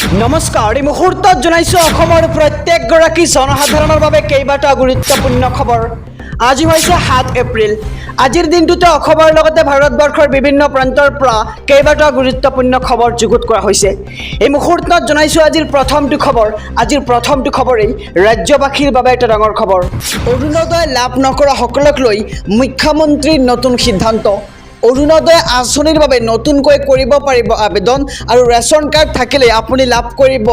নমস্কাৰ এই মুহূৰ্তত জনাইছো অসমৰ প্ৰত্যেকগৰাকী জনসাধাৰণৰ বাবে কেইবাটা গুৰুত্বপূৰ্ণ খবৰ। আজি হৈছে 7 এপ্ৰিল। আজিৰ দিনটোতে অসমৰ লগতে ভাৰতবৰ্ষৰ বিভিন্ন প্ৰান্তৰ পৰা কেইবাটা গুৰুত্বপূৰ্ণ খবৰ যুগুত কৰা হৈছে। এই মুহূৰ্তত জনাইছো আজিৰ প্ৰথমটো খবৰ। আজিৰ প্ৰথমটো খবৰেই ৰাজ্যবাসীৰ বাবে এটা ডাঙৰ খবৰ। অৰুণোদয় লাভ নকৰা সকলক লৈ মুখ্যমন্ত্ৰীৰ নতুন সিদ্ধান্ত। অৰুণোদয় আঁচনিৰ বাবে নতুনকৈ কৰিব পাৰিব আবেদন আৰু ৰেচন কাৰ্ড থাকিলে আপুনি লাভ কৰিব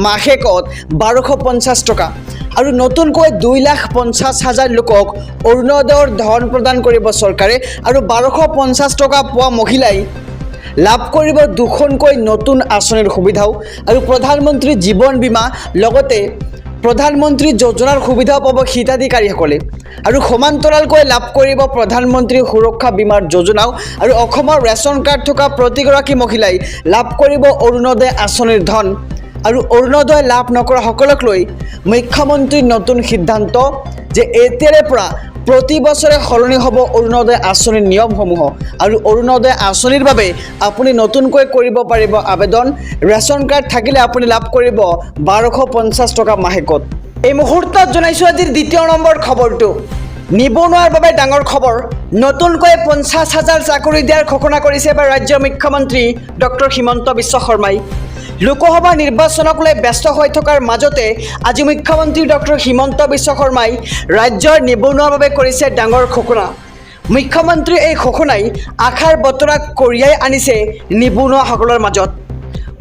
মাহেকত 1250 টকা আৰু নতুনকৈ 2,50,000 লোকক অৰুণোদয়ৰ ধন প্ৰদান কৰিব চৰকাৰে আৰু 1250 টকা পোৱা মহিলাই লাভ কৰিব দুখনকৈ নতুন আঁচনিৰ সুবিধাও আৰু প্ৰধানমন্ত্ৰী জীৱন বীমা লগতে প্ৰধানমন্ত্ৰী যোজনাৰ সুবিধাও পাব হিতাধিকাৰীসকলে আৰু সমান্তৰালকৈ লাভ কৰিব প্ৰধানমন্ত্ৰী সুৰক্ষা বীমাৰ যোজনাও আৰু অসমৰ ৰেচন কাৰ্ড থকা প্ৰতিগৰাকী মহিলাই লাভ কৰিব অৰুণোদয় আঁচনিৰ ধন আৰু অৰুণোদয় লাভ নকৰা সকলক লৈ মুখ্যমন্ত্ৰীৰ নতুন সিদ্ধান্ত যে এতিয়াৰে পৰা প্ৰতি বছৰে সলনি হ'ব অৰুণোদয় আঁচনিৰ নিয়মসমূহ আৰু অৰুণোদয় আঁচনিৰ বাবে আপুনি নতুনকৈ কৰিব পাৰিব আবেদন। ৰেচন কাৰ্ড থাকিলে আপুনি লাভ কৰিব 1250 টকা মাহেকত। এই মুহূৰ্তত জনাইছোঁ আজিৰ দ্বিতীয় নম্বৰ খবৰটো। নিবনুৱাৰ বাবে ডাঙৰ খবৰ। নতুনকৈ 50,000 চাকৰি দিয়াৰ ঘোষণা কৰিছে এবাৰ ৰাজ্যৰ মুখ্যমন্ত্ৰী ডক্টৰ হিমন্ত বিশ্ব শৰ্মাই। লোকসভা নিৰ্বাচনক লৈ ব্যস্ত হৈ থকাৰ মাজতে আজি মুখ্যমন্ত্ৰী ডক্টৰ হিমন্ত বিশ্ব শৰ্মাই ৰাজ্যৰ নিবনুৱাৰ বাবে কৰিছে ডাঙৰ ঘোষণা। মুখ্যমন্ত্ৰীৰ এই ঘোষণাই আশাৰ বতৰা কঢ়িয়াই আনিছে নিবনুৱাসকলৰ মাজত।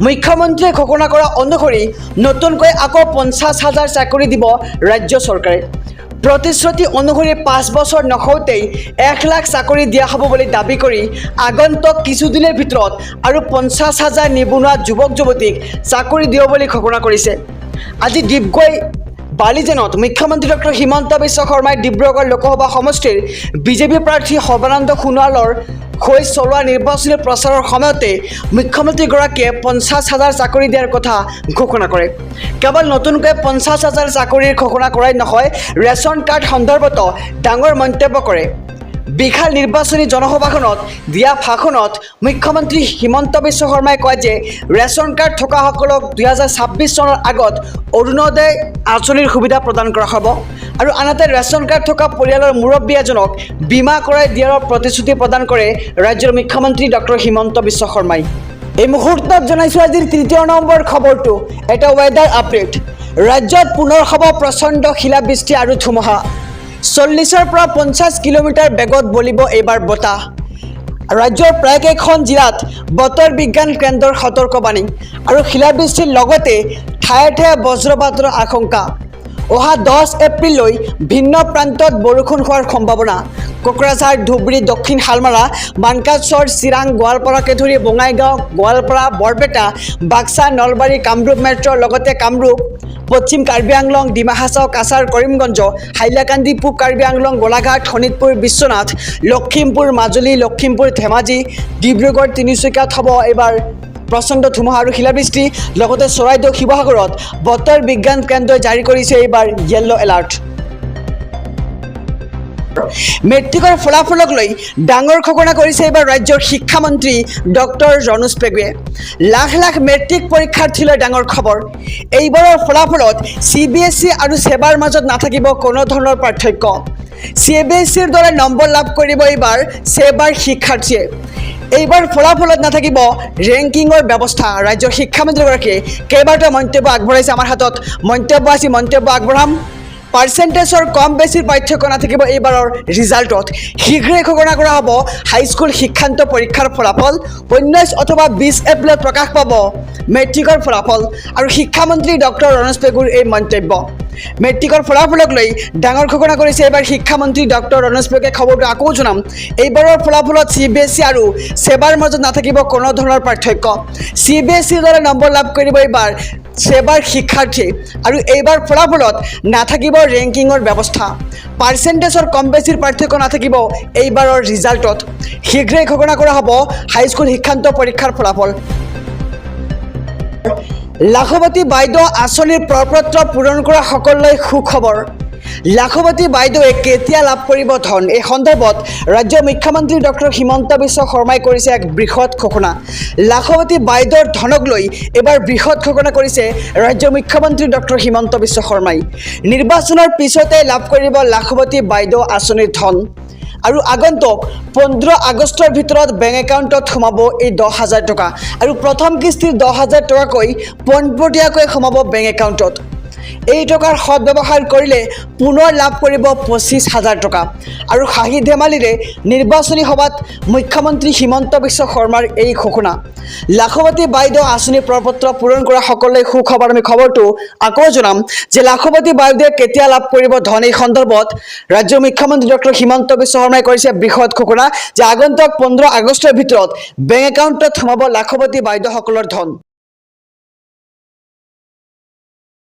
মুখ্যমন্ত্ৰীয়ে ঘোষণা কৰা অনুসৰি নতুনকৈ আকৌ 50,000 চাকৰি দিব ৰাজ্য চৰকাৰে। প্ৰতিশ্ৰুতি অনুসৰি 5 বছৰ নহওঁতেই 1 লাখ চাকৰি দিয়া হ'ব বুলি দাবী কৰি আগন্তুক কিছুদিনৰ ভিতৰত আৰু 50,000 নিবনুৱা যুৱক যুৱতীক চাকৰি দিব বুলি ঘোষণা কৰিছে। আজি ডিগবৈ বালিজেনত মুখ্যমন্ত্ৰী ডক্টৰ হিমন্ত বিশ্ব শৰ্মাই ডিব্ৰুগড় লোকসভা সমষ্টিৰ বিজেপি প্ৰাৰ্থী সৰ্বানন্দ সোণোৱালৰ হৈ চলোৱা নিৰ্বাচনী প্ৰচাৰৰ সময়তে মুখ্যমন্ত্ৰীগৰাকীয়ে 50,000 চাকৰি দিয়াৰ কথা ঘোষণা কৰে। কেৱল নতুনকৈ 50,000 চাকৰিৰ ঘোষণা কৰাই নহয়, ৰেচন কাৰ্ড সন্দৰ্ভতো ডাঙৰ মন্তব্য কৰে। বিশাল নিৰ্বাচনী জনসভাখনত দিয়া ভাষণত মুখ্যমন্ত্ৰী হিমন্ত বিশ্ব শৰ্মাই কয় যে ৰেচন কাৰ্ড থকাসকলক 2026 চনৰ আগত অৰুণোদয় আঁচনিৰ সুবিধা প্ৰদান কৰা হ'ব আৰু আনহাতে ৰেচন কাৰ্ড থকা পৰিয়ালৰ মুৰব্বী এজনক বীমা কৰাই দিয়াৰ প্ৰতিশ্ৰুতি প্ৰদান কৰে ৰাজ্যৰ মুখ্যমন্ত্ৰী ডক্টৰ হিমন্ত বিশ্ব শৰ্মাই। এই মুহূৰ্তত জনাইছোঁ আজিৰ তৃতীয় নম্বৰ খবৰটো। এটা ৱেডাৰ আপডেট। ৰাজ্যত পুনৰ হ'ব প্ৰচণ্ড শিলাবৃষ্টি আৰু ধুমুহা। 40ৰ পৰা 50 কিলোমিটাৰ বেগত বলিব এইবাৰ বতাহ। ৰাজ্যৰ প্ৰায়কেইখন জিলাত বতৰ বিজ্ঞান কেন্দ্ৰৰ সতৰ্কবাণী আৰু শিলাবৃষ্টিৰ লগতে ঠায়ে ঠায়ে বজ্ৰপাতৰ আশংকা। অহা 10 এপ্ৰিললৈ ভিন্ন প্ৰান্তত বৰষুণ হোৱাৰ সম্ভাৱনা। কোকৰাঝাৰ, ধুবুৰী, দক্ষিণ শালমাৰা, মানকাচৰ, চিৰাং, গোৱালপাৰাকে ধৰি বঙাইগাঁও, গোৱালপাৰা, বৰপেটা, বাক্সা, নলবাৰী, কামৰূপ মেট্ৰ' লগতে কামৰূপ, পশ্চিম কাৰ্বি আংলং, ডিমা হাছাও, কাছাৰ, কৰিমগঞ্জ, হাইলাকান্দি, পূব কাৰ্বি আংলং, গোলাঘাট, শোণিতপুৰ, বিশ্বনাথ, লখিমপুৰ, মাজুলী, লখিমপুৰ, ধেমাজি, ডিব্ৰুগড়, তিনিচুকীয়াত হ'ব এইবাৰ প্ৰচণ্ড ধুমুহা আৰু শিলাবৃষ্টি। লগতে চৰাইদেউ, শিৱসাগৰত বতৰ বিজ্ঞান কেন্দ্ৰই জাৰি কৰিছে এইবাৰ য়েল্ল' এলাৰ্ট। মেট্ৰিকৰ ফলাফলক লৈ ডাঙৰ ঘোষণা কৰিছে এইবাৰ ৰাজ্যৰ শিক্ষামন্ত্ৰী ডক্টৰ ৰণোজ পেগুৱে। লাখ লাখ মেট্ৰিক পৰীক্ষাৰ্থীলৈ ডাঙৰ খবৰ। এইবাৰৰ ফলাফলত CBSE আৰু ছেবাৰ মাজত নাথাকিব কোনো ধৰণৰ পাৰ্থক্য। CBSEৰ দৰে নম্বৰ লাভ কৰিব এইবাৰ ছেবাৰ শিক্ষাৰ্থীয়ে। এইবাৰ ফলাফলত নাথাকিব ৰেংকিঙৰ ব্যৱস্থা। ৰাজ্যৰ শিক্ষামন্ত্ৰীগৰাকীয়ে কেইবাটাও মন্তব্য আগবঢ়াইছে। আমাৰ হাতত মন্তব্য আছে, মন্তব্য আগবঢ়াম। পাৰ্চেণ্টেজৰ কম বেছিৰ পাৰ্থক্য নাথাকিব এইবাৰৰ ৰিজাল্টত। শীঘ্ৰেই ঘোষণা কৰা হ'ব হাইস্কুল শিক্ষান্ত পৰীক্ষাৰ ফলাফল। 19 অথবা 20 এপ্ৰিলত প্ৰকাশ পাব মেট্ৰিকৰ ফলাফল আৰু শিক্ষামন্ত্ৰী ডক্টৰ ৰণোজ পেগুৰ এই মন্তব্য। মেট্ৰিকৰ ফলাফলক লৈ ডাঙৰ ঘোষণা কৰিছে এইবাৰ শিক্ষামন্ত্ৰী ডক্টৰ ৰণোজ পেগুৱে। খবৰটো আকৌ জনাম। এইবাৰৰ ফলাফলত CBSE আৰু ছেবাৰ মাজত নাথাকিব কোনো ধৰণৰ পাৰ্থক্য। CBSEৰ দৰে নম্বৰ লাভ কৰিব এইবাৰ ছেবাৰ শিক্ষাৰ্থীয়ে আৰু এইবাৰ ফলাফলত নাথাকিব ৰেংকিঙৰ ব্যৱস্থা। পাৰ্চেণ্টেজৰ কম বেছিৰ পাৰ্থক্য নাথাকিব এইবাৰৰ ৰিজাল্টত। শীঘ্ৰেই ঘোষণা কৰা হ'ব হাইস্কুল শিক্ষান্ত পৰীক্ষাৰ ফলাফল। লাখপতি বাইদেউ আঁচনিৰ প্ৰপত্ৰ পূৰণ কৰা সকললৈ সুখবৰ। লাখপতি বাইদেৱে কেতিয়া লাভ কৰিব ধন এই সন্দৰ্ভত ৰাজ্যৰ মুখ্যমন্ত্ৰী ডক্টৰ হিমন্ত বিশ্ব শৰ্মাই কৰিছে এক বৃহৎ ঘোষণা। লাখপতি বাইদেউৰ ধনক লৈ এবাৰ বৃহৎ ঘোষণা কৰিছে ৰাজ্যৰ মুখ্যমন্ত্ৰী ডক্টৰ হিমন্ত বিশ্ব শৰ্মাই। নিৰ্বাচনৰ পিছতে লাভ কৰিব লাখপতি বাইদেউ আঁচনিৰ ধন আৰু আগন্তুক 15 আগষ্টৰ ভিতৰত বেংক একাউণ্টত সোমাব এই 10,000 টকা আৰু প্ৰথম কিস্তিৰ 10,000 টকাকৈ পোনপটীয়াকৈ সোমাব বেংক একাউণ্টত। এই টকাৰ সদব্যৱহাৰ কৰিলে পুনৰ লাভ কৰিব 25,000 টকা আৰু হাঁহি ধেমালিৰে নিৰ্বাচনী সভাত মুখ্যমন্ত্ৰী হিমন্ত বিশ্ব শৰ্মাৰ এই ঘোষণা। লাখপতি বাইদেউ আঁচনি প্ৰপত্ৰ পূৰণ কৰা সকলোৱে সুখবৰ। আমি খবৰটো আকৌ জনাম যে লাখপতি বাইদেৱে কেতিয়া লাভ কৰিব ধন এই সন্দৰ্ভত ৰাজ্যৰ মুখ্যমন্ত্ৰী ডক্টৰ হিমন্ত বিশ্ব শৰ্মাই কৰিছে বৃহৎ ঘোষণা যে আগন্তুক 15 আগষ্টৰ ভিতৰত বেংক একাউণ্টত সোমাব লাখপতি বাইদেউসকলৰ ধন।